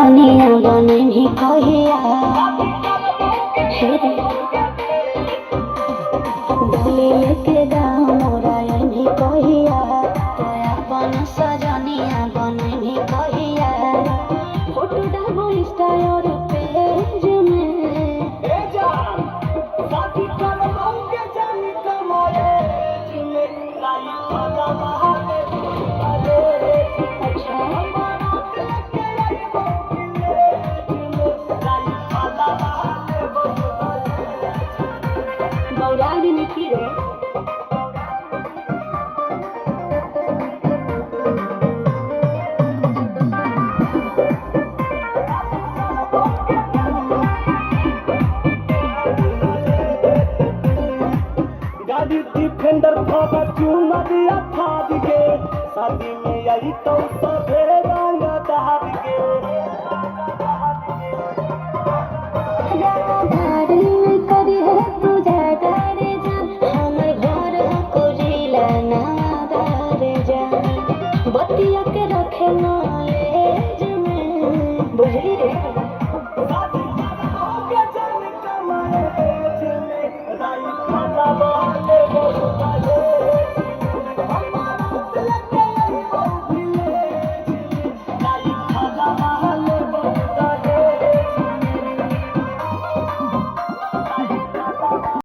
सजनिया बनही कहिया डोली लेके गाँव मोरा यही कहिया अपन सजनिया बनही कहिया फोटो डालो इंस्टा और पेज में बौरागी निकी रे गाड़ी डिफेंडर फाड़ा चूना दिया था दिखे शादी में आई तो